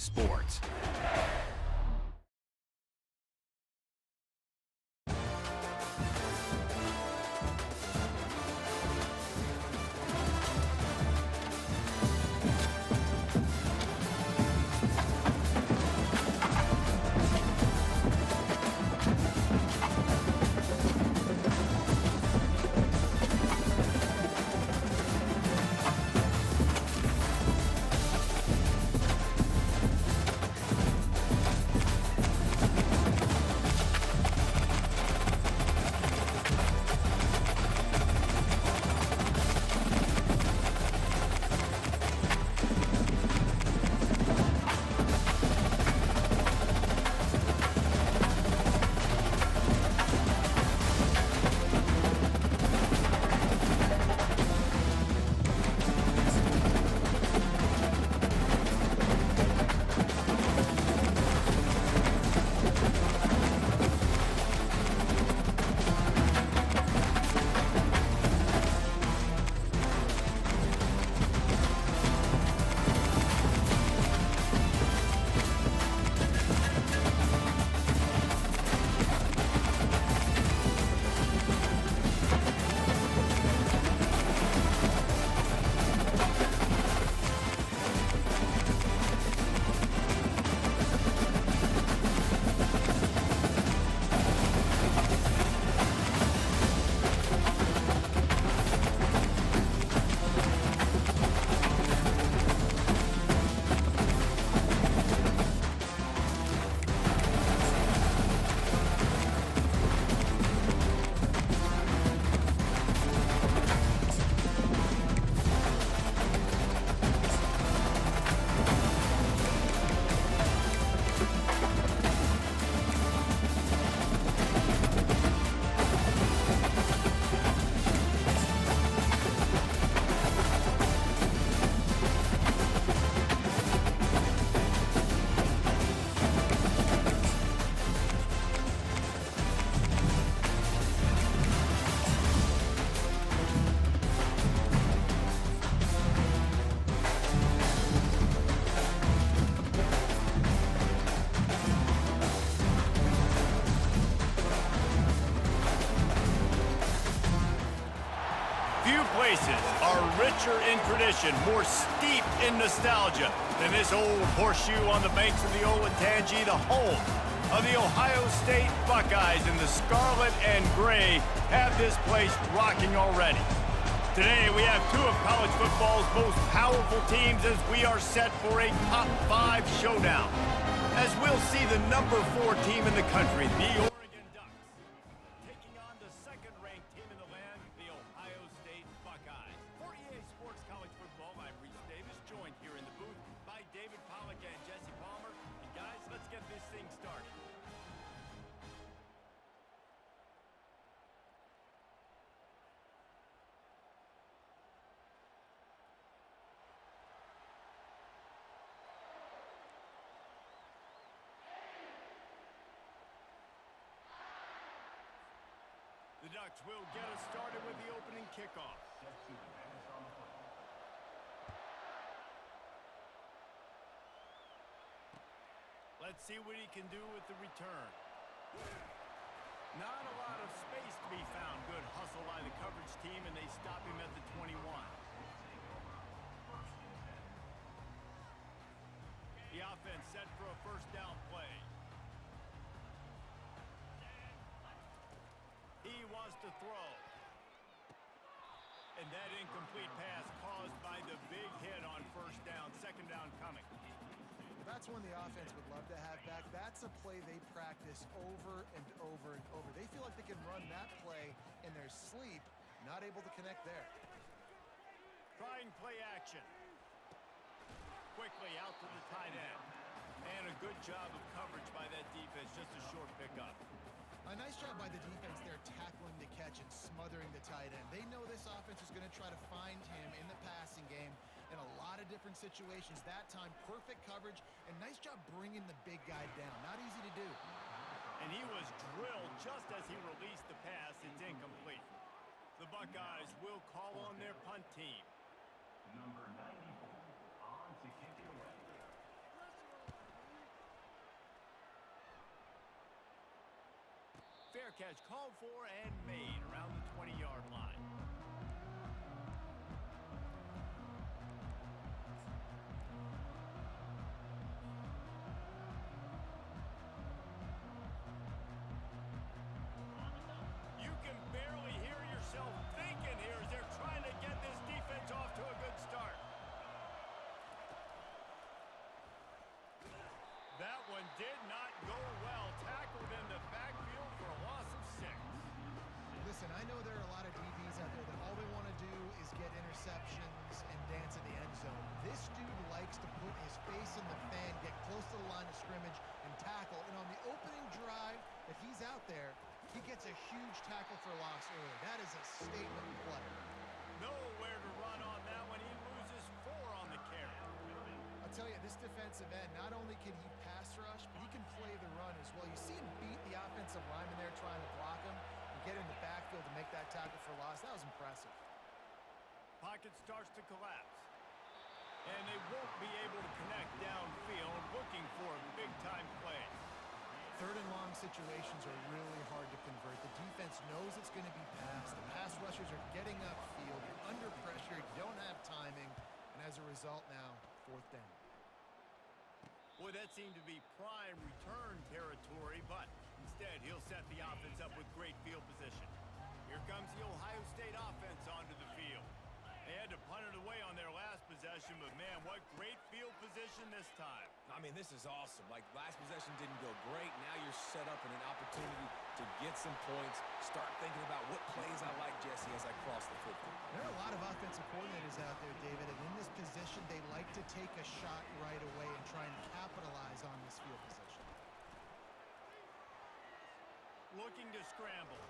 Sports. Few places are richer in tradition, more steeped in nostalgia than this old horseshoe on the banks of the Olentangy, the home of the Ohio State Buckeyes, and the scarlet and gray have this place rocking already. Today we have two of college football's most powerful teams as we are set for a top 5 showdown. As we'll see the number 4 team in the country, the Oregon Ducks, taking on the second-ranked team in the land, the Ohio State Buckeyes. For EA Sports College Football, I'm Reese Davis, joined here in the booth by David Pollack and Jesse Palmer. And guys, let's get this thing started. The Ducks will get us started with the opening kickoff. Let's see what he can do with the return. Not a lot of space to be found. Good hustle by the coverage team, and they stop him at the 21. The offense set for a first down play. He wants to throw. And that incomplete pass caused by the big hit on first down. Second down coming. That's one the offense would love to have back. That's a play they practice over and over and over. They feel like they can run that play in their sleep, not able to connect there. Trying play action. Quickly out to the tight end. And a good job of coverage by that defense. Just a short pickup. A nice job by the defense there tackling the catch and smothering the tight end. They know this offense is going to try to find him in the passing game in a lot of different situations. That time, perfect coverage, and nice job bringing the big guy down. Not easy to do. And he was drilled just as he released the pass. It's incomplete. The Buckeyes will call on their punt team. Number 94 on to kick it away. Fair catch called for and made around the 20-yard line. You can barely hear yourself thinking here as they're trying to get this defense off to a good start. That one did not go well. Tackled in the backfield for a loss of 6. Listen, I know there are a lot of DBs out there that all they want to do is get interceptions and dance in the end zone. This dude likes to put his face in the fan, get close to the line of scrimmage, and tackle. And on the opening drive that he's out there, he gets a huge tackle for loss early. That is a statement play. Nowhere to run on that one. He loses 4 on the carry. I'll tell you, this defensive end, not only can he pass rush, but he can play the run as well. You see him beat the offensive lineman there trying to block him and get in the backfield to make that tackle for loss. That was impressive. Pocket starts to collapse. And they won't be able to connect downfield, looking for a big-time play. Third and long situations are really hard to convert. The defense knows it's going to be passed. The pass rushers are getting upfield. You're under pressure. You don't have timing. And as a result now, 4th down. Boy, that seemed to be prime return territory, but instead he'll set the offense up with great field position. Here comes the Ohio State offense onto the field. They had to punt it away on their last possession, but man, what great field position this time. I mean, this is awesome. Like, last possession didn't go great. Now you're set up in an opportunity to get some points. Start thinking about what plays I like, Jesse, as I cross the football. There are a lot of offensive coordinators out there, David, and in this position, they like to take a shot right away and try and capitalize on this field position. Looking to scramble.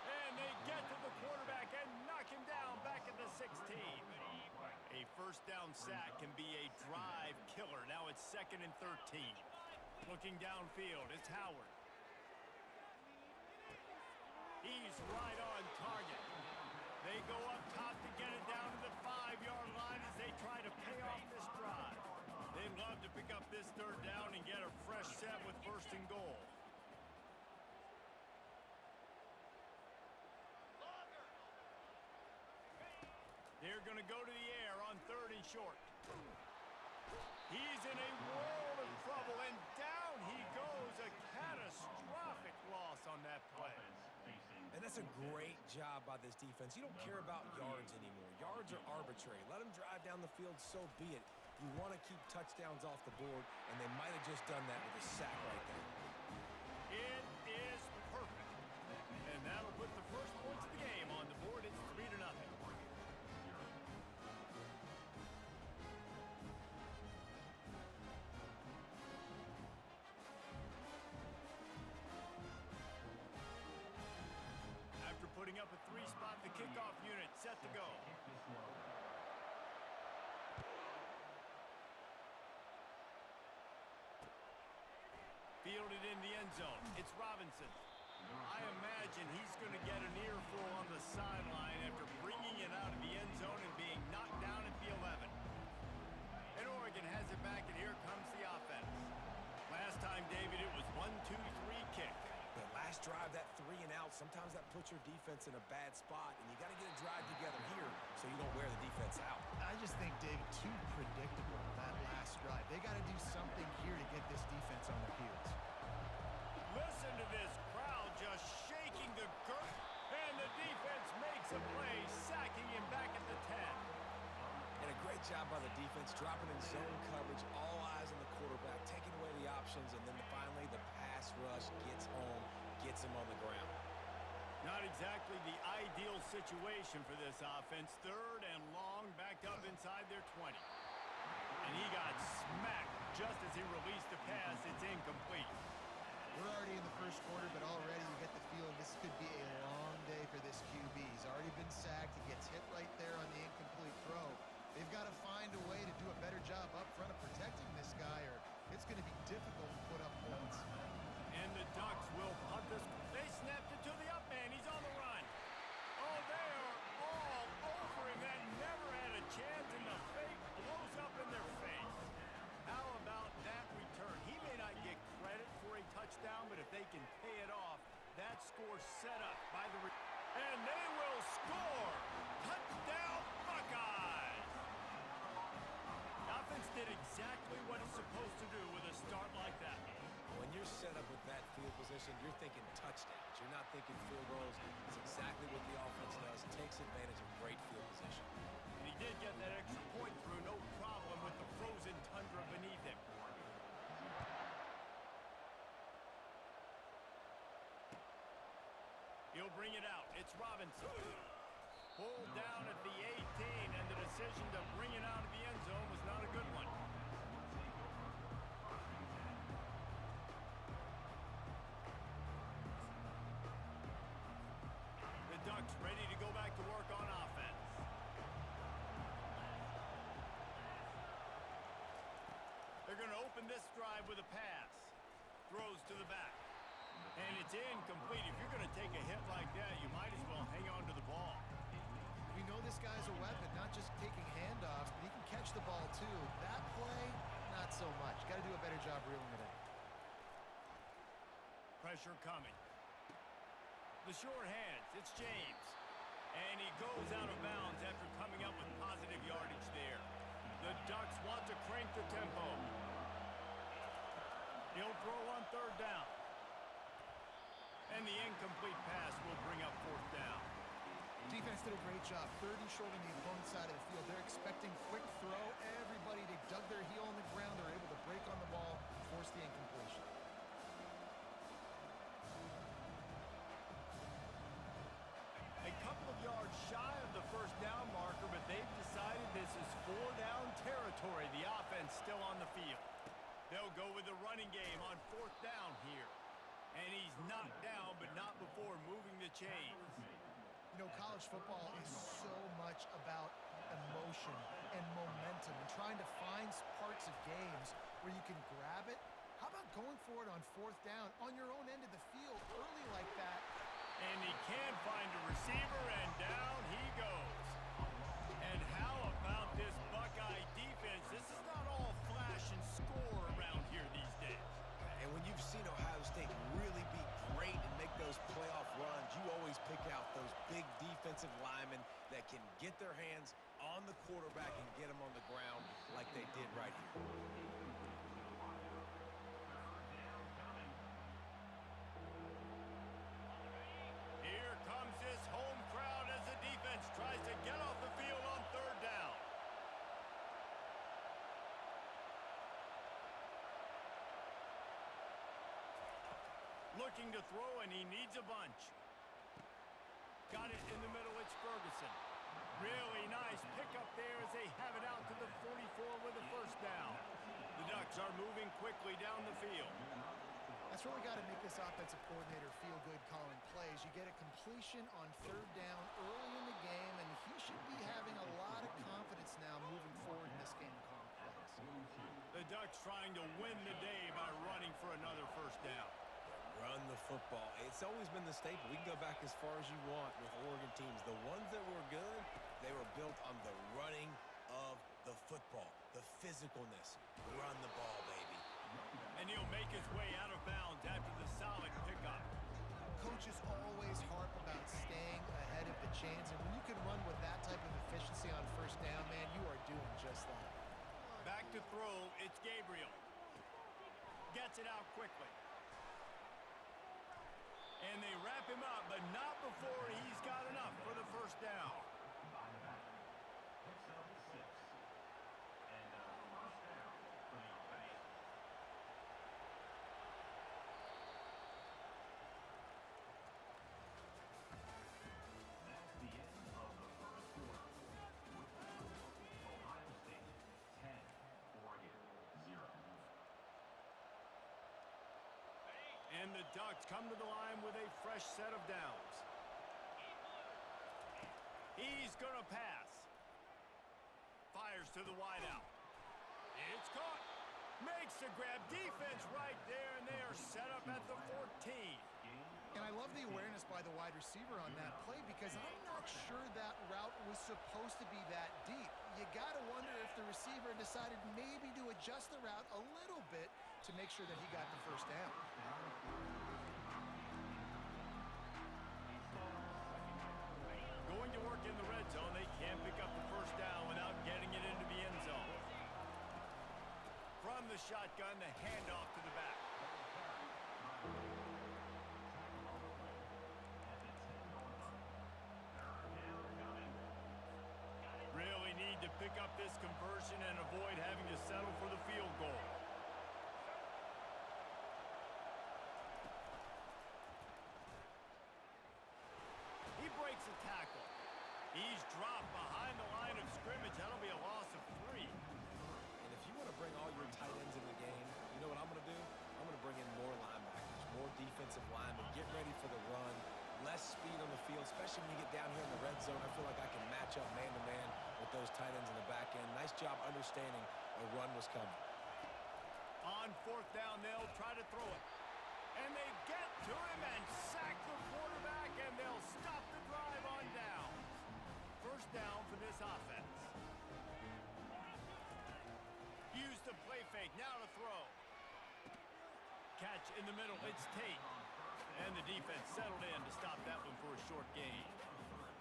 And they get to the quarterback and knock him down back at the 16. A first down sack can be a drive killer. Now it's 2nd and 13. Looking downfield, it's Howard. He's right on target. They go up top to get it down to the 5-yard line as they try to pay off this drive. They'd love to pick up this 3rd down and get a fresh set with 1st and goal. They're going to go to the air on 3rd and short. He's in a world of trouble, and down he goes. A catastrophic loss on that play. And that's a great job by this defense. You don't care about yards anymore. Yards are arbitrary. Let them drive down the field, so be it. You want to keep touchdowns off the board, and they might have just done that with a sack right there. It is perfect. And that'll put the first points of the game on the board. It's 3-0. After putting up a 3-spot, the kickoff unit set to go. Fielded in the end zone. It's Robinson. I imagine he's going to get an earful on the sideline after bringing it out of the end zone and being knocked down at the 11. And Oregon has it back, and here comes the offense. Last time, David, it was 1-2-3 kick. The last drive, that 3 and out, sometimes that puts your defense in a bad spot, and you got to get a drive together here so you don't wear the defense out. I just think, David, too predictable, that last drive. They got to do something here to get this defense on their heels. Listen to this crowd just shaking the girth, and the defense makes a play, sacking him back at the 10. And a great job by the defense, dropping in zone coverage, all eyes on the quarterback, taking away the options, and then finally the pass rush gets home, gets him on the ground. Not exactly the ideal situation for this offense. 3rd and long, backed up inside their 20. And he got smacked just as he released the pass. It's incomplete. We're already in the first quarter, but already you get the feeling this could be a long day for this QB. He's already been sacked. He gets hit right there on the incomplete throw. They've got to find a way to do a better job up front of protecting this guy, or it's going to be difficult to put up points. And the Ducks will punt this. They snapped it to the up man. He's on the run. Oh, they are all over him. That never had a chance, and the fake blows up in their face. How about that return? He may not get credit for a touchdown, but if they can pay it off, that's not thinking field goals. It's exactly what the offense does. Takes advantage of great field position. And he did get that extra point through, no problem with the frozen tundra beneath him. He'll bring it out. It's Robinson. Pulled down at the 18, and the decision to bring it out of the end zone was not a good one. The Ducks ready to go back to work on offense. They're going to open this drive with a pass. Throws to the back. And it's incomplete. If you're going to take a hit like that, you might as well hang on to the ball. We know this guy's a weapon, not just taking handoffs, but he can catch the ball too. That play, not so much. Got to do a better job reeling it in. Pressure coming. The short hands, it's James. And he goes out of bounds after coming up with positive yardage there. The Ducks want to crank the tempo. He'll throw on third down. And the incomplete pass will bring up fourth down. Defense did a great job. Third and short on the opponent's side of the field. They're expecting quick throw. Everybody, they dug their heel on the ground. They're able to break on the ball, force the incompletion. A couple of yards shy of the first down marker, but they've decided this is four down territory. The offense still on the field. They'll go with the running game on fourth down here. And he's knocked down, but not before moving the chains. You know, college football is so much about emotion and momentum and trying to find parts of games where you can grab it. How about going for it on fourth down on your own end of the field early like that? And he can find a receiver, and down he goes. And how about this Buckeye defense? This is not all flash and score around here these days. And when you've seen Ohio State really be great and make those playoff runs, you always pick out those big defensive linemen that can get their hands on the quarterback and get him on the ground like they did right here. Here comes this home crowd as the defense tries to get off the field on third down. Looking to throw, and he needs a bunch. Got it in the middle, it's Ferguson. Really nice pickup there as they have it out to the 44 with a first down. The Ducks are moving quickly down the field. That's where we got to make this offensive coordinator feel good calling plays. You get a completion on third down early in the game, and he should be having a lot of confidence now moving forward in this game calling plays. The Ducks trying to win the day by running for another first down. Run the football. It's always been the staple. We can go back as far as you want with Oregon teams. The ones that were good, they were built on the running of the football, the physicalness. Run the ball, baby. And he'll make his way out of bounds after the solid pickup. Coaches always harp about staying ahead of the chains, and when you can run with that type of efficiency on first down, man, you are doing just that. Back to throw, it's Gabriel. Gets it out quickly. And they wrap him up, but not before he's got enough for the first down. And the Ducks come to the line with a fresh set of downs. He's going to pass. Fires to the wideout. It's caught. Makes the grab. Defense right there, and they are set up at the 14. And I love the awareness by the wide receiver on that play because I'm not sure that route was supposed to be that deep. You got to wonder if the receiver decided maybe to adjust the route a little bit to make sure that he got the first down. Going to work in the red zone, they can't pick up the first down without getting it into the end zone. From the shotgun, the handoff to the back. this conversion and avoid having to settle for the field goal. He breaks a tackle. He's dropped behind the line of scrimmage. That'll be a loss of 3. And if you want to bring all your tight ends in the game, you know what I'm going to do? I'm going to bring in more linebackers, more defensive linemen, get ready for the run, less speed on the field, especially when you get down here in the red zone. I feel like I can match up man-to-man with those tight ends in the back end. Nice job understanding a run was coming. On 4th down, they'll try to throw it. And they get to him and sack the quarterback, and they'll stop the drive on down. 1st down for this offense. Use the play fake, now to throw. Catch in the middle, it's Tate. And the defense settled in to stop that one for a short gain.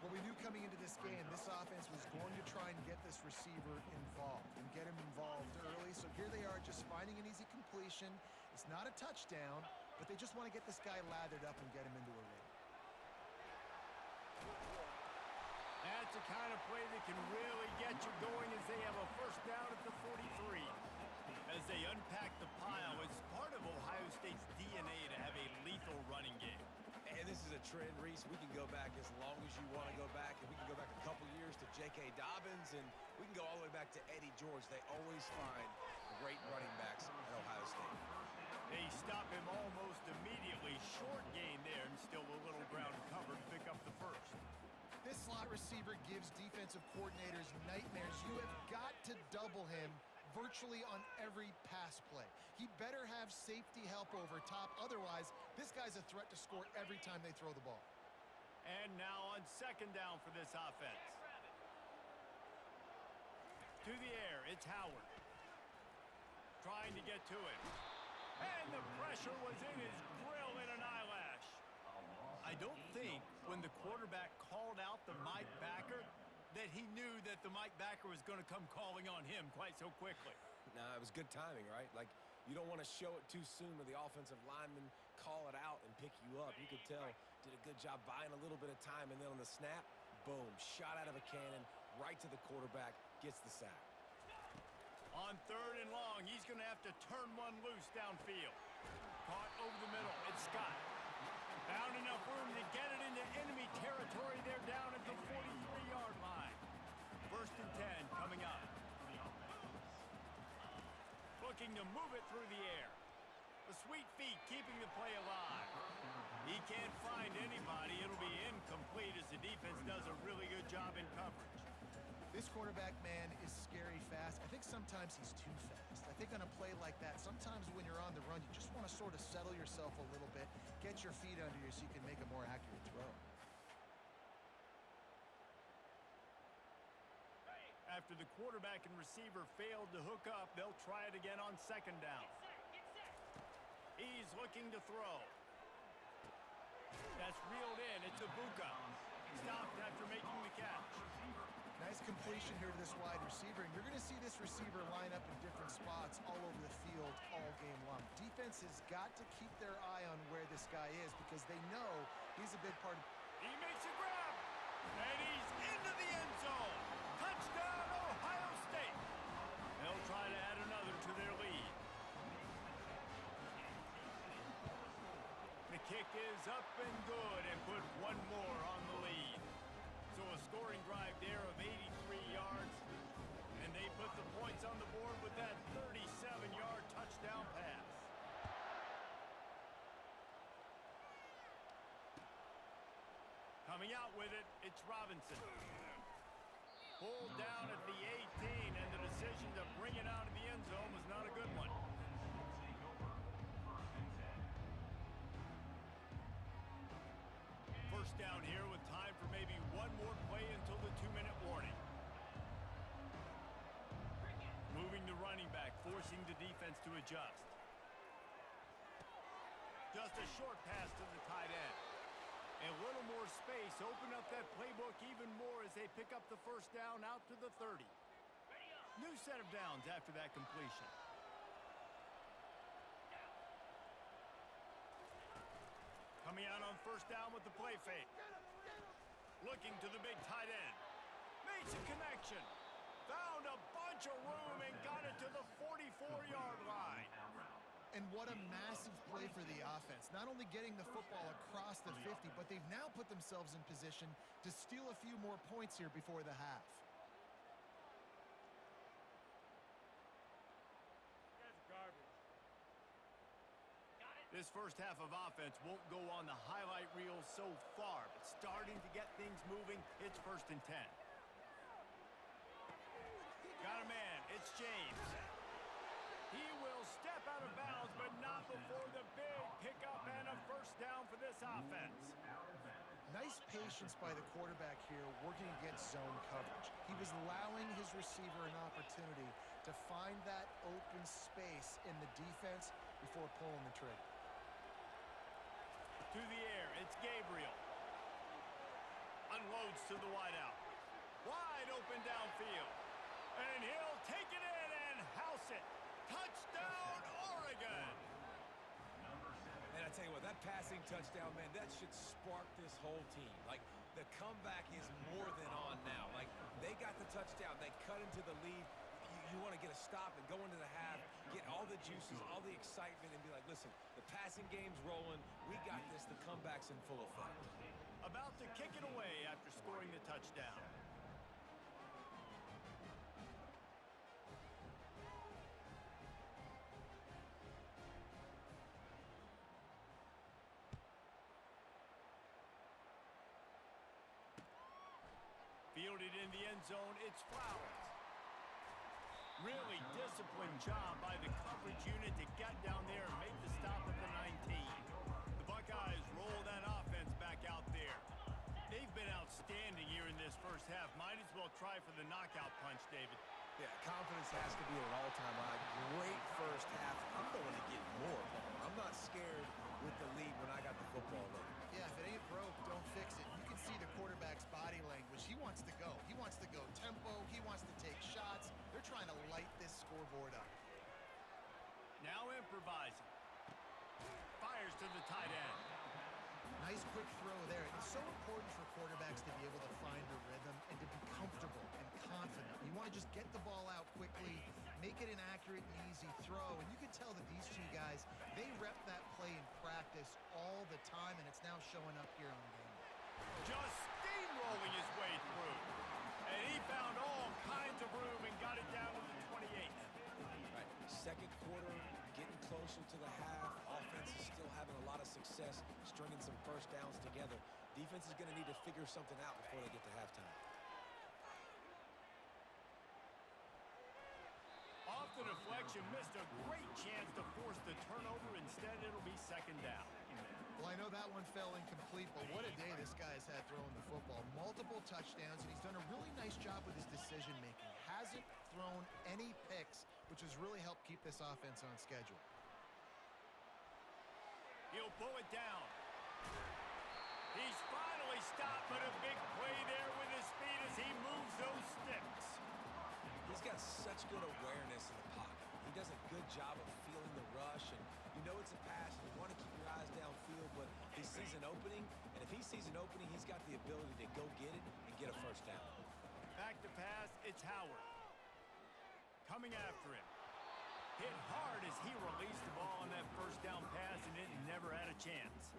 Well, we knew coming into this game, this offense was going to try and get this receiver involved and get him involved early. So here they are just finding an easy completion. It's not a touchdown, but they just want to get this guy lathered up and get him into a ring. That's the kind of play that can really get you going as they have a 1st down at the 43. As they unpack the pile, it's part of Ohio State's DNA to have a lethal running game. And this is a trend, Reese. We can go back as long as you want to go back, and we can go back a couple years to J.K. Dobbins, and we can go all the way back to Eddie George. They always find great running backs at Ohio State. They stop him almost immediately. Short gain there, and still a little ground covered. Pick up the 1st. This slot receiver gives defensive coordinators nightmares. You have got to double him virtually on every pass play. He better have safety help over top. Otherwise, this guy's a threat to score every time they throw the ball. And now on 2nd down for this offense. To the air, it's Howard. Trying to get to it. And the pressure was in his grill in an eyelash. I don't think when the quarterback called out the Mike backer that he knew that the Mike backer was going to come calling on him quite so quickly. Nah, it was good timing, right? Like, you don't want to show it too soon when the offensive lineman call it out and pick you up. You could tell, did a good job buying a little bit of time, and then on the snap, boom, shot out of a cannon, right to the quarterback, gets the sack. On 3rd and long, he's going to have to turn one loose downfield. Caught over the middle, it's Scott. Found enough room to get it into enemy territory. They're down at the 43-yard line. 1st and 10 coming up. Looking to move it through the air. The sweet feet keeping the play alive. He can't find anybody. It'll be incomplete as the defense does a really good job in coverage. This quarterback, man, is scary fast. I think sometimes he's too fast. I think on a play like that, sometimes when you're on the run, you just want to sort of settle yourself a little bit, get your feet under you so you can make a more accurate throw. After the quarterback and receiver failed to hook up, they'll try it again on 2nd down. He's looking to throw. That's reeled in. It's Ibuka. Stopped after making the catch. Nice completion here to this wide receiver, and you're going to see this receiver line up in different spots all over the field all game long. Defense has got to keep their eye on where this guy is because they know he's a big part of... He makes a grab, and he's into the end zone. Touchdown, Ohio State. They'll try to add another to their lead. The kick is up and good and put one more on the lead. So a scoring drive there of 83 yards, and they put the points on the board with that 37-yard touchdown pass. Coming out with it, it's Robinson. Pulled down at the 18, and the decision to bring it out of the end zone was not a good one. First down here with time for maybe one more play until the 2-minute warning. Moving the running back, forcing the defense to adjust. Just a short pass to the tight end. A little more space, open up that playbook even more as they pick up the 1st down out to the 30. New set of downs after that completion. Coming out on 1st down with the play fake. Looking to the big tight end. Makes a connection. Found a bunch of room and got it to the 44-yard line. And what a massive play for the offense. Not only getting the football across the 50, but they've now put themselves in position to steal a few more points here before the half. This first half of offense won't go on the highlight reel so far, but starting to get things moving. It's 1st and 10. Got a man. It's James. He will step out of bounds, but not before the big pickup and a first down for this offense. Nice patience by the quarterback here, working against zone coverage. He was allowing his receiver an opportunity to find that open space in the defense before pulling the trigger. To the air, it's Gabriel. Unloads to the wideout. Wide open downfield. And he'll take it in and house it. Touchdown, Oregon! And I tell you what, that passing touchdown, man, that should spark this whole team. Like, the comeback is more than on now. Like, they got the touchdown. They cut into the lead. You want to get a stop and go into the half, get all the juices, all the excitement, and be like, listen, the passing game's rolling. We got this. The comeback's in full effect. About to kick it away after scoring the touchdown. Fielded in the end zone, it's Flowers. Really disciplined job by the coverage unit to get down there and make the stop at the 19. The Buckeyes roll that offense back out there. They've been outstanding here in this first half. Might as well try for the knockout punch, David. Yeah, confidence has to be at an all-time high. Great first half. I'm going to get more. I'm not scared with the lead when I got the football though. Yeah, if it ain't broke, don't fix it. You can see the quarterback's body language. He wants to go. He wants to go tempo. He wants to take shots. They're trying to light this scoreboard up. Now improvising. Fires to the tight end. Nice quick throw there. It's so important for quarterbacks to be able to find a rhythm and to be comfortable and confident. You want to just get the ball out quickly, make it an accurate and easy throw. And you can tell that these two guys, they rep that play in practice all the time, and it's now showing up here on game. Just steamrolling his way through. And he found all kinds of room and got it down to the 28. Right. Second quarter, getting closer to the half. Offense is still having a lot of success stringing some first downs together. Defense is going to need to figure something out before they get to halftime. Off the deflection, missed a great chance to force the turnover. Instead, it'll be 2nd down. Well, I know that one fell incomplete, but what a day this guy's had throwing the football. Multiple touchdowns, and he's done a really nice job with his decision-making. Hasn't thrown any picks, which has really helped keep this offense on schedule. He'll pull it down. He's finally stopped, but a big play there with his speed as he moves those sticks. He's got such good awareness in the pocket. He does a good job of feeling the rush, and you know it's a pass, and you want to keep your eyes downfield, but he sees an opening, and if he sees an opening, he's got the ability to go get it and get a first down. Back to pass, it's Howard. Coming after him. Hit hard as he released the ball on that first down pass, and it never had a chance.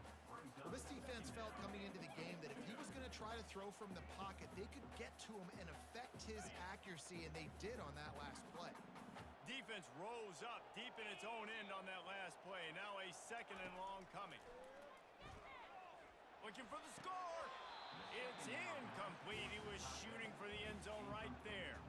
Well, this defense felt coming into the game that if he was going to try to throw from the pocket, they could get to him and affect his accuracy, and they did on that last play. Defense rose up deep in its own end on that last play. Now a 2nd and long coming. Looking for the score. It's incomplete. He was shooting for the end zone right there.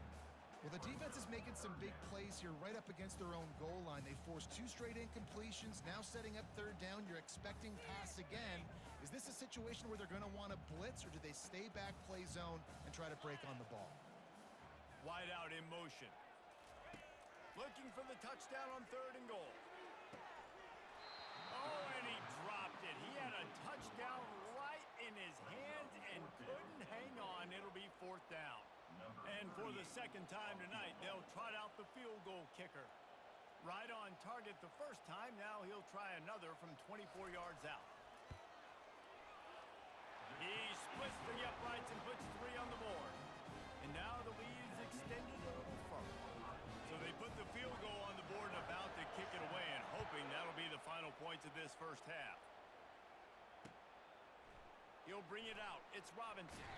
Well, the defense is making some big plays here right up against their own goal line. They forced 2 straight incompletions. Now setting up 3rd down. You're expecting pass again. Is this a situation where they're going to want to blitz, or do they stay back, play zone, and try to break on the ball? Wide out in motion. Looking for the touchdown on 3rd and goal. Oh, and he dropped it. He had a touchdown right in his hands and couldn't hang on. It'll be 4th down. And for the 2nd time tonight, they'll trot out the field goal kicker. Right on target the first time. Now he'll try another from 24 yards out. He splits the uprights and puts 3 on the board. And now the lead is extended a little further. first half. He'll bring it out. It's Robinson.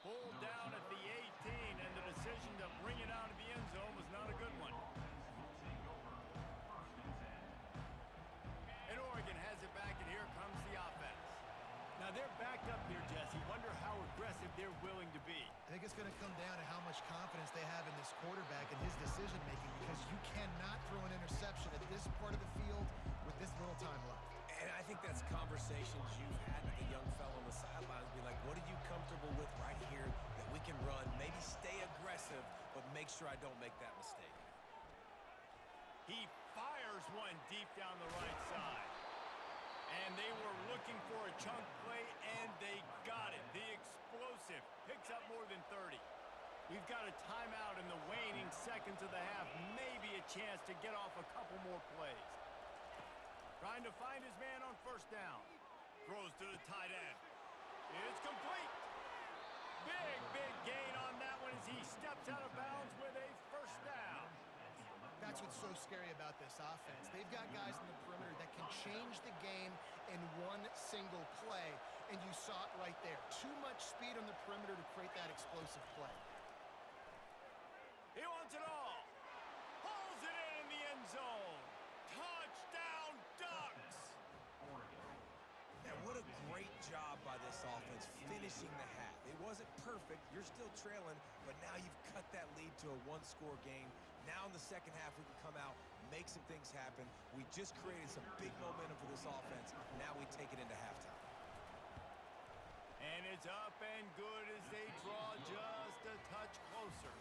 Pulled down at the 18, and the decision to bring it out of the end zone was not a good one. And Oregon has it back, and here comes the offense. Now they're backed up here, Jesse. Wonder how aggressive they're willing to be. I think it's going to come down to how much confidence they have in this quarterback and his decision-making, because you cannot throw an interception at this part of the field with this little time left. And I think that's conversations you've had with the young fellow on the sidelines. Be like, what are you comfortable with right here that we can run? Maybe stay aggressive, but make sure I don't make that mistake. He fires one deep down the right side. And they were looking for a chunk play, and they got it. The explosive picks up more than 30. We've got a timeout in the waning seconds of the half. Maybe a chance to get off a couple more plays. Trying to find his man on first down. Throws to the tight end. It's complete. Big gain on that one as he steps out of bounds with a first down. That's what's so scary about this offense. They've got guys in the perimeter that can change the game in one single play, and you saw it right there. Too much speed on the perimeter to create that explosive play. He wants it all. Hauls it in the end zone. Touchdown, Ducks! And what a great job by this offense finishing the half. It wasn't perfect. You're still trailing, but now you've cut that lead to a one-score game. Now in the second half, we can come out, make some things happen. We just created some big momentum for this offense. Now we take it into halftime. And it's up and good as they draw just a touch closer.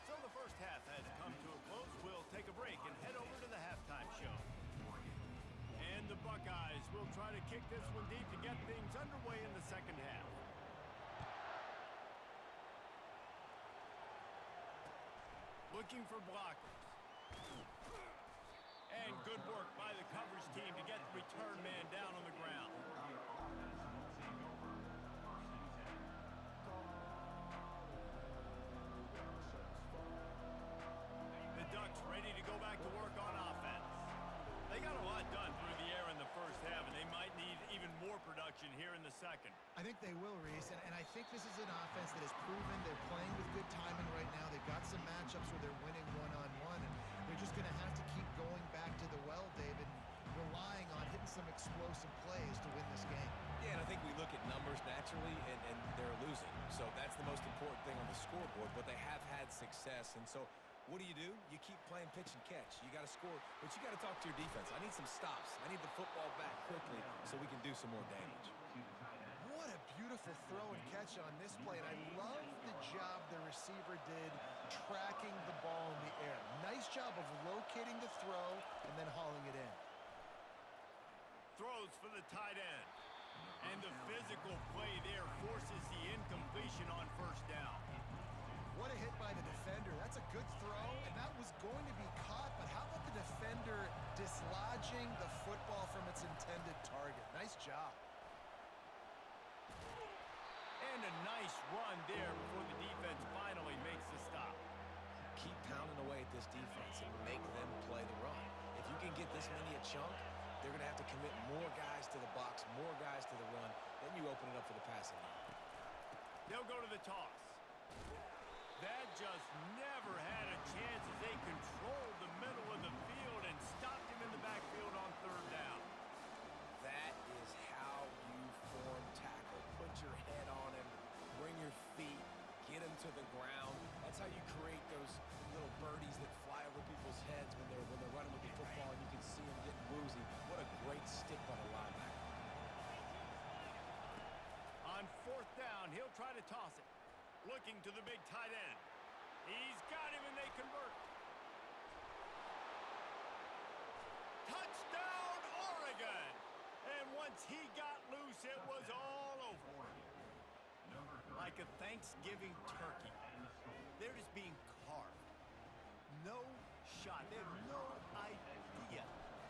So the first half has come to a close. We'll take a break and head over to the halftime show. And the Buckeyes will try to kick this one deep to get things underway in the second half. Looking for blockers. And good work by the coverage team to get the return man down on the ground. The Ducks ready to go back to work on offense. They got a lot done through the air in the first half, and they might need even more production here in the second. I think they will, Reese, and I think this is an offense that has proven they're playing with good timing right now. They've got some matchups where they're winning one-on-one, and they're just going to have to keep going back to the well, David, relying on hitting some explosive plays to win this game. Yeah, and I think we look at numbers naturally, and they're losing. So that's the most important thing on the scoreboard, but they have had success. And so what do? You keep playing pitch and catch. You got to score, but you got to talk to your defense. I need some stops. I need the football back quickly so we can do some more damage. What a beautiful throw and catch on this play, and I love the job the receiver did tracking the ball in the air. Nice job of locating the throw and then hauling it in. Throws for the tight end. And the physical play there forces the incompletion on first down. What a hit by the defender. That's a good throw, and that was going to be caught, but how about the defender dislodging the football from its intended target? Nice job. And a nice run there before the defense finally makes the stop. Keep pounding away at this defense and make them play the run. If you can get this many a chunk, they're going to have to commit more guys to the box, more guys to the run. Then you open it up for the passing game. They'll go to the toss. That just never had a chance as they controlled the middle of the field and stopped him in the backfield on third down. That is how you form tackle. Put your head on him, bring your feet, get him to the ground. That's how you create those little birdies that fly over people's heads when they're running with the football, and you can see them getting woozy. What a great stick by the linebacker. On fourth down, he'll try to toss it. Looking to the big tight end. He's got him, and they convert. Touchdown, Oregon! And once he got loose, it was all over. Like a Thanksgiving turkey. They're just being carved. No shot. They have no idea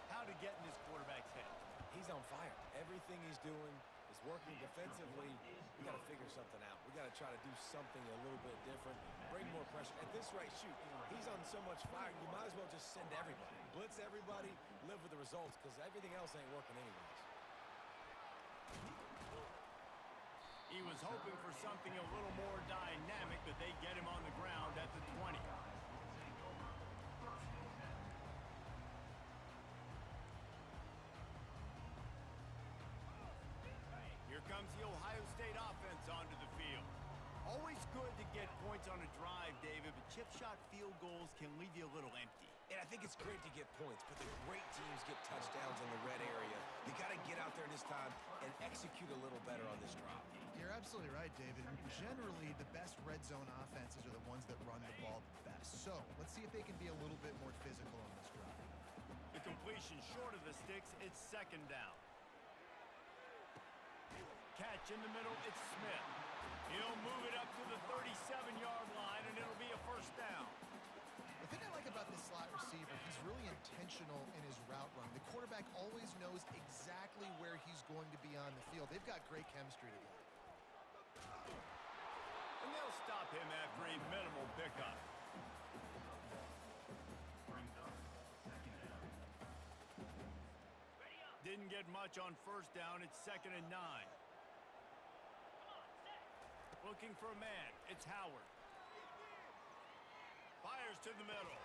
how to get in this quarterback's head. He's on fire. Everything he's doing is working defensively. We got to figure something out. We got to try to do something a little bit different. Bring more pressure. At this rate, shoot, he's on so much fire, you might as well just send everybody. Blitz everybody, live with the results, because everything else ain't working anyways. He was hoping for something a little more dynamic, but they get him on the ground at the 20. Here comes the Ohio State offense onto the field. Always good to get points on a drive, David, but chip shot field goals can leave you a little empty. And I think it's great to get points, but the great teams get touchdowns in the red area. You got to get out there this time and execute a little better on this drop. You're absolutely right, David. Generally, the best red zone offenses are the ones that run the ball best. So let's see if they can be a little bit more physical on this drive. The completion short of the sticks, it's second down. Catch in the middle, it's Smith. He'll move it up to the 37-yard line, and it'll be a first down. The thing I like about this slot receiver, he's really intentional in his route run. The quarterback always knows exactly where he's going to be on the field. They've got great chemistry together. And they'll stop him after a minimal pickup. Didn't get much on first down. It's 2nd and 9. Looking for a man. It's Howard. Fires to the middle.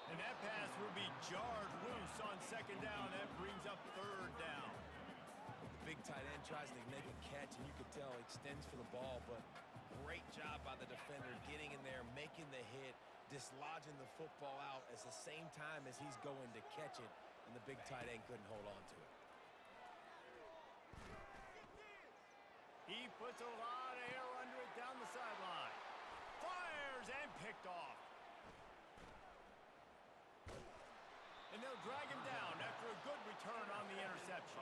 And that pass will be jarred loose on 2nd down. That brings up 3rd down. The big tight end tries to make a catch, and you can tell he extends for the ball, but great job by the defender getting in there, making the hit, dislodging the football out at the same time as he's going to catch it, and the big tight end couldn't hold on to it. He puts a lot of air under it down the sideline. Fires and picked off. And they'll drag him down after a good return on the interception.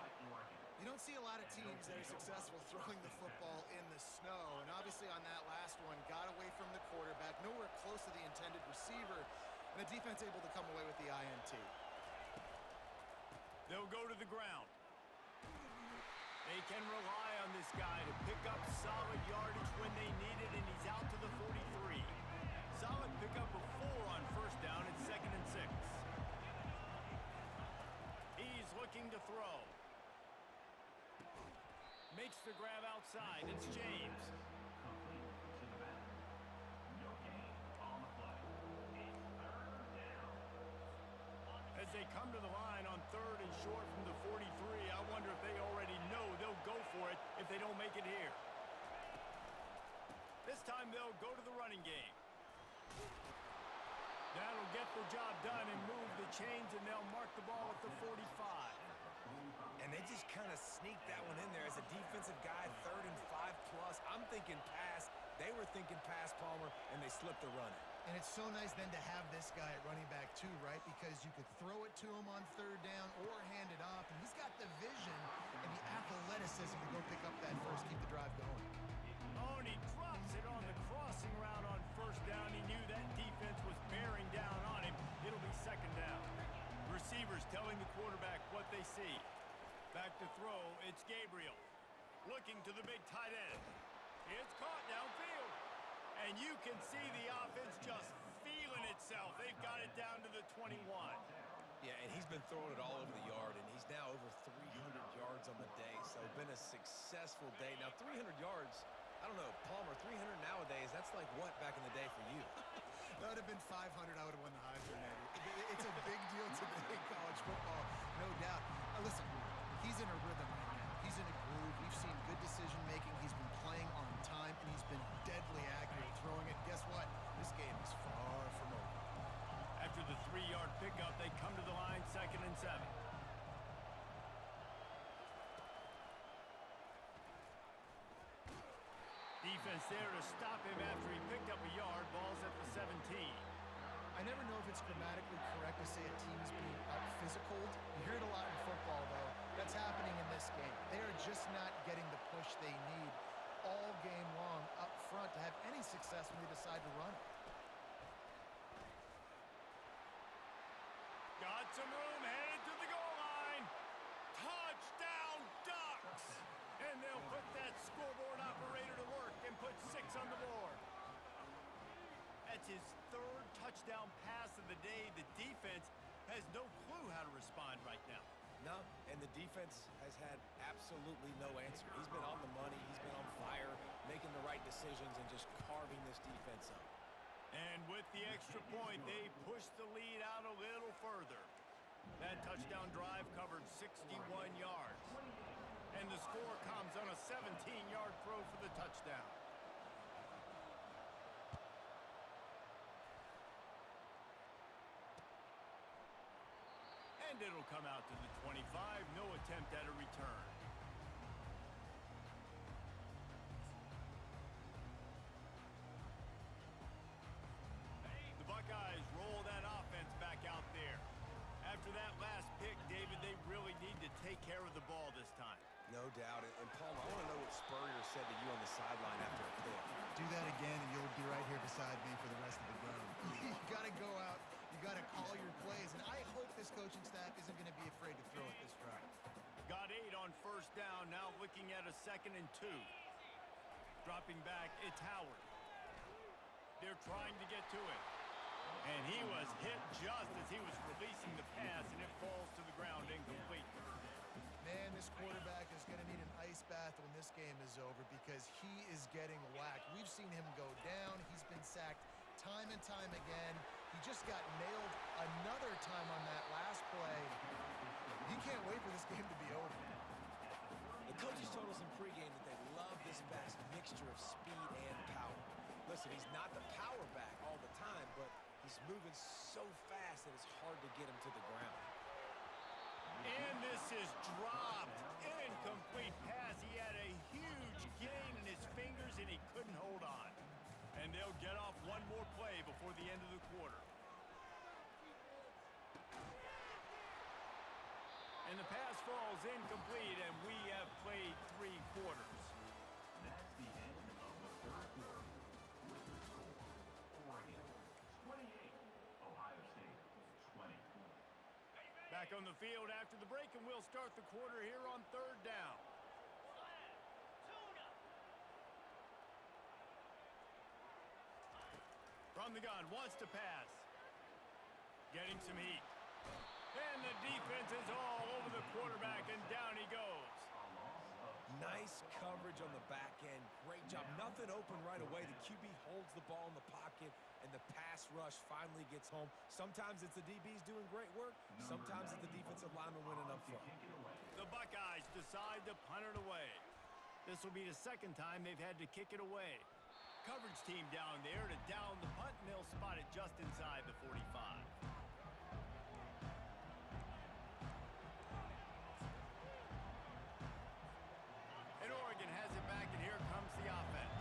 You don't see a lot of teams that are successful throwing the football in the snow. And obviously on that last one, got away from the quarterback, nowhere close to the intended receiver. And the defense able to come away with the INT. They'll go to the ground. They can rely on this guy to pick up solid yardage when they need it, and he's out to the 43. Solid pickup of 4 on first down. It's 2nd and 6. He's looking to throw. Makes the grab outside. It's James. As they come to the line on 3rd and short from the 43, I wonder if they already know they'll go for it if they don't make it here. This time they'll go to the running game. That'll get the job done and move the chains, and they'll mark the ball at the 45. And they just kind of sneaked that one in there as a defensive guy, 3rd and 5 plus. I'm thinking pass. They were thinking pass, Palmer, and they slipped the running. And it's so nice then to have this guy at running back too, right? Because you could throw it to him on 3rd down or hand it off. And he's got the vision and the athleticism to go pick up that first, keep the drive going. Oh, and he drops it on the crossing route on first down. He knew that defense was bearing down on him. It'll be 2nd down. Receivers telling the quarterback what they see. Back to throw, it's Gabriel. Looking to the big tight end. It's caught downfield. And you can see the offense just feeling itself. They've got it down to the 21. Yeah, and he's been throwing it all over the yard, and he's now over 300 yards on the day, so been a successful day. Now, 300 yards, I don't know, Palmer, 300 nowadays, that's like what back in the day for you? That would have been 500. I would have won the Heisman, maybe. It's a big deal today in college football, no doubt. Listen, he's in a rhythm right now. He's in a groove. We've seen good decision-making. He's been playing on time, and he's been deadly accurate throwing it. Guess what? This game is far from over. After the 3-yard pickup, they come to the line, 2nd and 7. Defense there to stop him after he picked up a yard. Ball's at the 17. I never know if it's grammatically correct to say a team's being out-physical. You hear it a lot in football, though. That's happening in this game. They are just not getting the push they need all game long up front to have any success when they decide to run it. Got some room, headed to the goal line. Touchdown, Ducks! And they'll put that scoreboard operator to work and put 6 on the board. That's his 3rd touchdown pass of the day. The defense has no clue how to respond right now. No, and the defense has had absolutely no answer. He's been on the money. He's been on fire, making the right decisions and just carving this defense up. And with the extra point, they pushed the lead out a little further. That touchdown drive covered 61 yards. And the score comes on a 17-yard throw for the touchdown. And it'll come out to the 25. No attempt at a return. The Buckeyes roll that offense back out there. After that last pick, David, they really need to take care of the ball this time. No doubt. And Paul, I want to know what Spurrier said to you on the sideline after a pick. Do that again, and you'll be right here beside me for the rest of the game. You got to go out. You got to call your plays, and I hope this coaching staff isn't going to be afraid to throw at this drive. Got 8 on first down, now looking at a 2nd and 2. Dropping back, it's Howard. They're trying to get to it. And he was hit just as he was releasing the pass, and it falls to the ground incomplete. Man, this quarterback is going to need an ice bath when this game is over because he is getting whacked. We've seen him go down. He's been sacked time and time again. He just got nailed another time on that last play. He can't wait for this game to be over. The coaches told us in pregame that they love this vast mixture of speed and power. Listen, he's not the power back all the time, but he's moving so fast that it's hard to get him to the ground. And this is dropped. Incomplete pass. He had a huge gain in his fingers, and he couldn't hold on. And they'll get off one more play before the end of the quarter. And the pass falls incomplete, and we have played 3 quarters. That's the end of the third quarter. With the score, Oregon 28, Ohio State 20. Back on the field after the break, and we'll start the quarter here on 3rd down. From the gun, wants to pass. Getting some heat. And the defense is all over the quarterback, and down he goes. Nice coverage on the back end. Great job. Nothing open right away. The QB holds the ball in the pocket, and the pass rush finally gets home. Sometimes it's the DBs doing great work. Sometimes it's the defensive lineman winning up front. The Buckeyes decide to punt it away. This will be the 2nd time they've had to kick it away. Coverage team down there to down the punt, and they'll spot it just inside the 45. And Oregon has it back, and here comes the offense.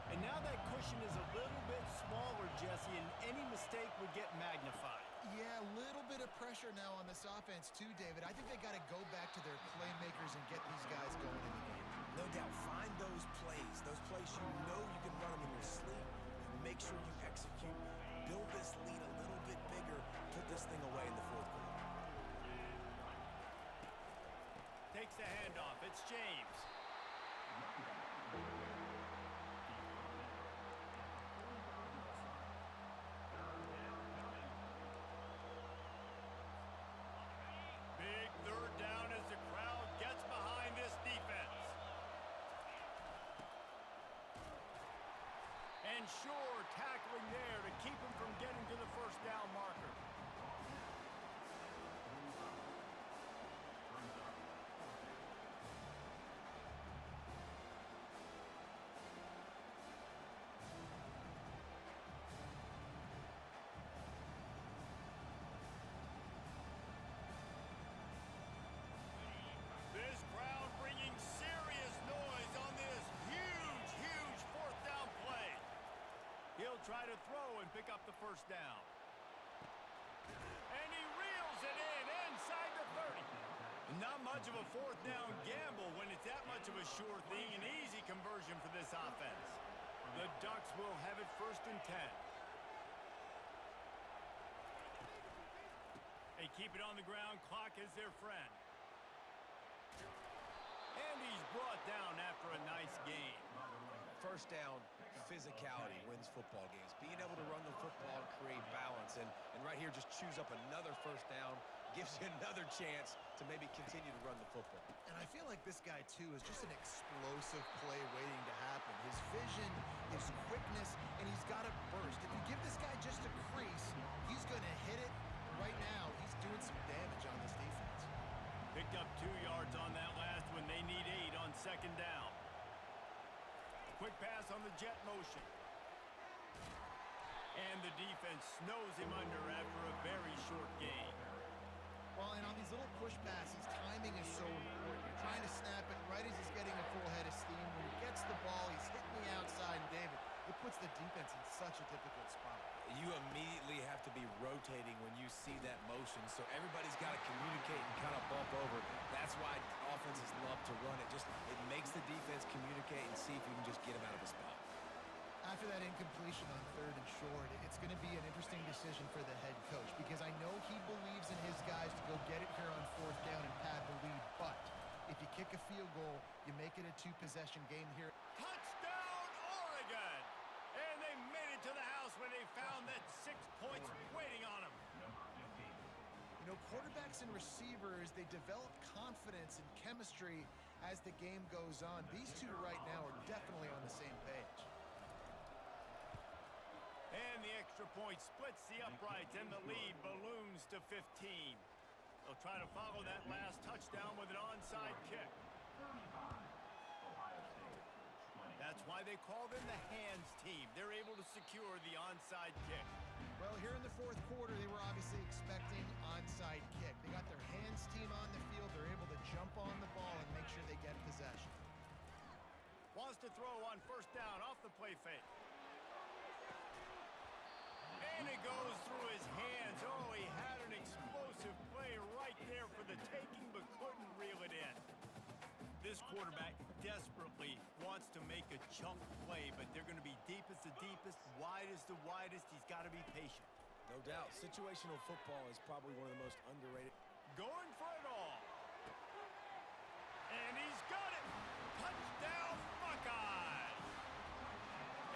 And now that cushion is a little bit smaller, Jesse, and any mistake would get magnified. Yeah, a little bit of pressure now on this offense too, David. I think they got to go back to their playmakers and get these guys going in the game. No doubt. Find those plays you know you can run them in your sleep. Make sure you execute. Build this lead a little bit bigger. Put this thing away in the 4th quarter. Takes the handoff. It's James. Big 3rd down as the crowd gets behind this defense. And Shore tackling there to keep him from getting to the 1st down marker. This crowd bringing serious noise on this huge, huge 4th down play. He'll try to throw and pick up the 1st down. And he reels it in inside the 30. Not much of a 4th down gamble when it's that much of a sure thing, an easy conversion for this offense. The Ducks will have it 1st and 10. They keep it on the ground. Clock is their friend. And he's brought down after a nice gain. first down, physicality wins football games. Being able to run the football and create balance. And right here, just choose up another first down, gives you another chance to maybe continue to run the football. And I feel like this guy, too, is just an explosive play waiting to happen. His vision, his quickness, and he's got a burst. If you give this guy just a crease, he's going to hit it. Right now, he's doing some damage on this defense. Picked up 2 yards on that last when they need 8 on second down. Quick pass on the jet motion. And the defense snows him under after a very short gain. Well, and on these little push passes, timing is so important. You're trying to snap it right as he's getting a full head of steam. When he gets the ball, he's hitting the outside, and David, it puts the defense in such a difficult spot. You immediately have to be rotating when you see that motion, so everybody's got to communicate and kind of bump over. That's why offenses love to run it. It makes the defense communicate and see if you can just get him out of a spot. After that incompletion on 3rd and short, it's going to be an interesting decision for the head coach because I know he believes in his guys to go get it here on 4th down and pad the lead, but if you kick a field goal, you make it a 2-possession game here. Touchdown, Oregon! And they made it to the house when they found that 6 points waiting on them. You know, quarterbacks and receivers, they develop confidence and chemistry as the game goes on. These two right now are definitely on the same page. And the extra point splits the uprights, and the lead balloons to 15. They'll try to follow that last touchdown with an onside kick. That's why they call them the hands team. They're able to secure the onside kick. Well, here in the 4th quarter, they were obviously expecting onside kick. They got their hands team on the field. They're able to jump on the ball and make sure they get possession. Wants to throw on 1st down off the play fake. And it goes through his hands. Oh, he had an explosive play right there for the taking, but couldn't reel it in. This quarterback desperately wants to make a chunk play, but they're going to be deep as the deepest, wide as the widest. He's got to be patient. No doubt. Situational football is probably one of the most underrated. Going for it all. And he's got it. Touchdown, Buckeyes.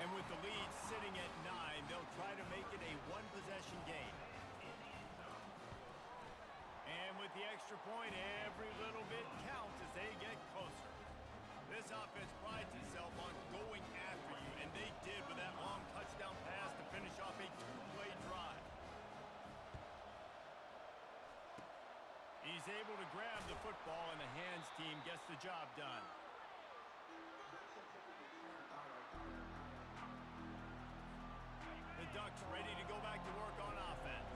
And with the lead sitting at 9, they'll try to make it a 1-possession game. And with the extra point, every little bit counts as they get closer. This offense prides itself on going after you, and they did with that long touchdown pass to finish off a 2-play drive. He's able to grab the football, and the hands team gets the job done. The Ducks ready to go back to work on offense.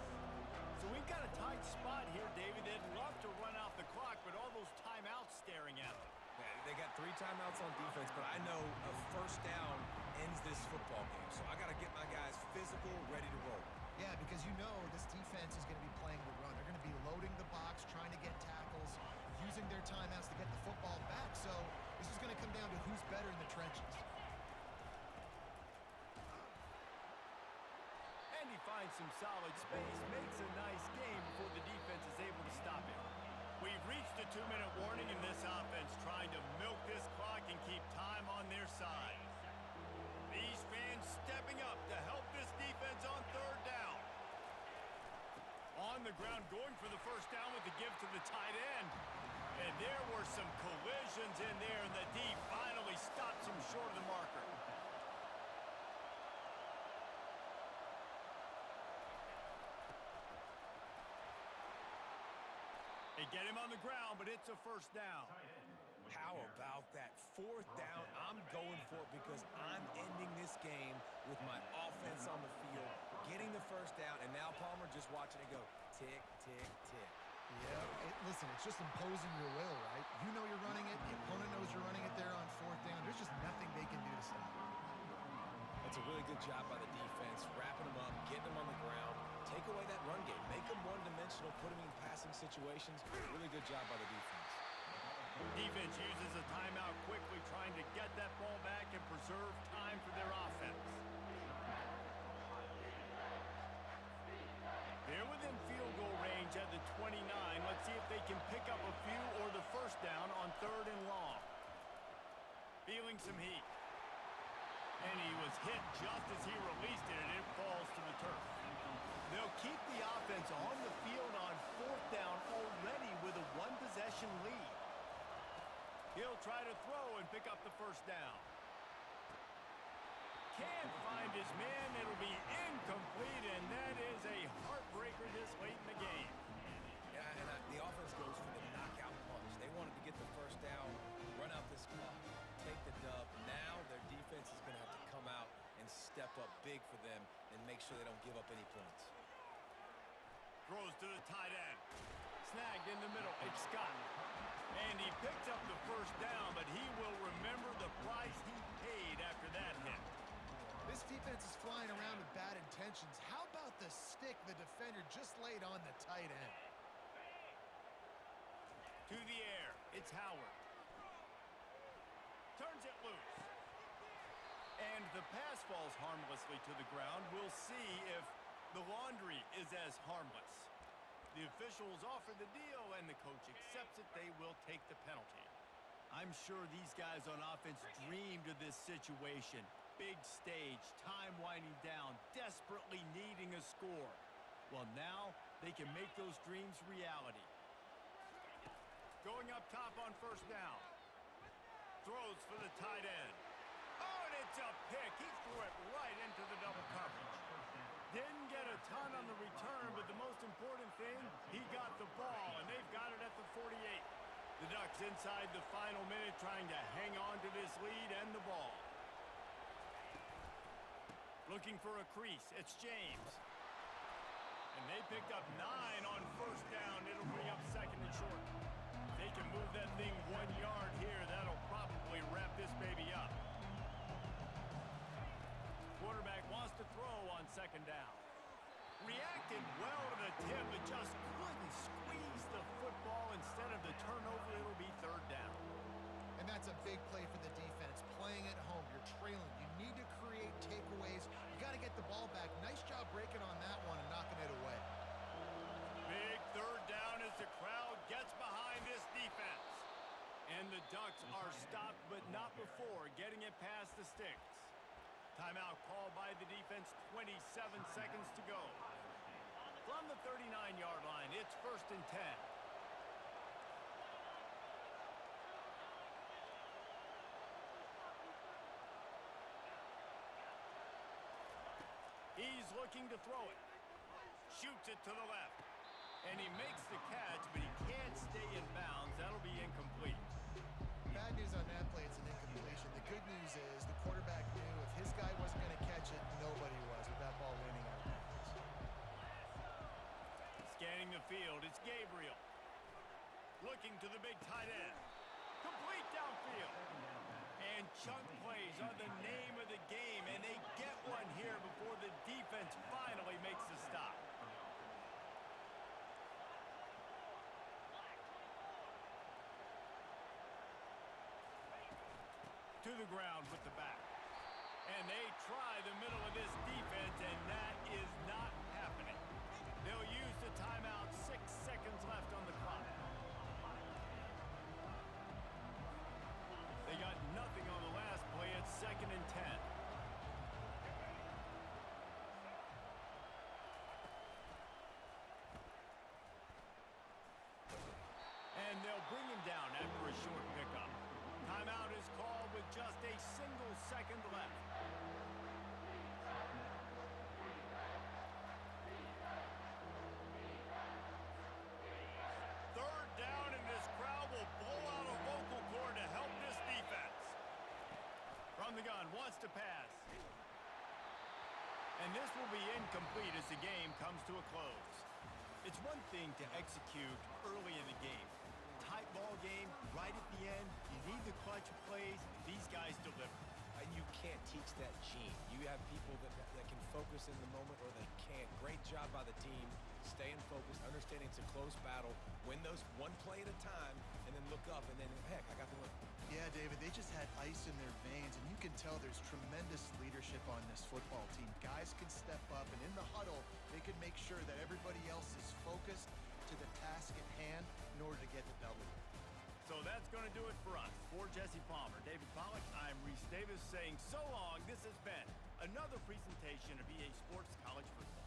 So we've got a tight spot here, David. They'd love to run out the clock, but all those timeouts staring at them. Yeah, they got 3 timeouts on defense, but I know a 1st down ends this football game. So I got to get my guys physical, ready to roll. Yeah, because you know this defense is going to be playing the run. They're going to be loading the box, trying to get tackles, using their timeouts to get the football back. So this is going to come down to who's better in the trenches. And he finds some solid space, makes a nice game before the defense is able to stop him. We've reached a 2-minute warning in this offense, trying to milk this clock and keep time on their side. These fans stepping up to help this defense on 3rd down. On the ground, going for the 1st down with the give to the tight end. And there were some collisions in there, and the D finally stops him short of the marker. They get him on the ground, but it's a 1st down. How about that 4th down? I'm going for it because I'm ending this game with my offense on the field, getting the 1st down, and now Palmer just watching it go tick, tick, tick. Yeah, listen, it's just imposing your will, right? You know you're running it. The opponent knows you're running it there on 4th down. There's just nothing they can do to stop it. That's a really good job by the defense, wrapping them up, getting them on the ground, take away that run game, make them one-dimensional, put them in passing situations. Really good job by the defense. Defense uses a timeout quickly, trying to get that ball back and preserve time for their offense. They're within field goal range at the 29. Let's see if they can pick up a few or the 1st down on 3rd and long. Feeling some heat. And he was hit just as he released it, and it falls to the turf. They'll keep the offense on the field on fourth down already with a one-possession lead. He'll try to throw and pick up the first down. Can't find his man. It'll be incomplete, and that is a heartbreaker this late in the game. Yeah, and the offense goes for the knockout punch. They wanted to get the first down, run out this clock, take the dub. Now their defense is going to have to come out and step up big for them and make sure they don't give up any points. Throws to the tight end. Snagged in the middle. It's Scott. And he picked up the first down, but he will remember the price he paid after that hit. This defense is flying around with bad intentions. How about the stick the defender just laid on the tight end? To the air. It's Howard. Turns it loose. And the pass falls harmlessly to the ground. We'll see if the laundry is as harmless. The officials offer the deal, and the coach accepts it. They will take the penalty. I'm sure these guys on offense dreamed of this situation. Big stage, time winding down, desperately needing a score. Well, now they can make those dreams reality. Going up top on first down. Throws for the tight end. Oh, and it's a pick. He threw it right into the double coverage. Didn't get a ton on the return, but the most important thing, he got the ball, and they've got it at the 48. The Ducks inside the final minute trying to hang on to this lead and the ball. Looking for a crease. It's James. And they picked up 9 on first down. It'll bring up second and short. If they can move that thing 1 yard here, that'll probably wrap this baby up. Quarterback wants to throw on second down. Reacted well to the tip, but just couldn't squeeze the football. Instead of the turnover, it'll be third down. And that's a big play for the defense. Playing at home, you're trailing. You need to create takeaways. You got to get the ball back. Nice job breaking on that one and knocking it away. Big third down as the crowd gets behind this defense. And the Ducks are stopped, but not before getting it past the sticks. Timeout called by the defense, 27 seconds to go. From the 39-yard line, it's first and 10. He's looking to throw it. Shoots it to the left. And he makes the catch, but he can't stay in bounds. That'll be incomplete. Bad news on that play, it's an incompletion. The good news is the quarterback knew if his guy wasn't going to catch it, nobody was with that ball landing out of bounds. Scanning the field, it's Gabriel. Looking to the big tight end. Complete downfield. And chunk plays are the name of the game, and they get one here before the defense finally makes the stop. To the ground with the back. And they try the middle of this defense, and that is not happening. They'll use the timeout, 6 seconds left on the clock. They got nothing on the last play. It's second and 10. And they'll bring him down after a short pickup. Timeout is called with just a single second left. Third down, and this crowd will blow out a vocal cord to help this defense. From the gun, wants to pass. And this will be incomplete as the game comes to a close. It's one thing to execute early in the game. Tight ball game, right at the end, you need the clutch plays. These guys deliver. And you can't teach that gene. You have people that can focus in the moment or they can't. Great job by the team, staying focused, understanding it's a close battle, win those one play at a time, and then look up, and then, heck, I got the win. Yeah, David, they just had ice in their veins, and you can tell there's tremendous leadership on this football team. Guys can step up, and in the huddle, they can make sure that everybody else is focused to the task at hand in order to get the W. So that's going to do it for us. For Jesse Palmer, David Pollack, I'm Reese Davis saying so long. This has been another presentation of EA Sports College Football.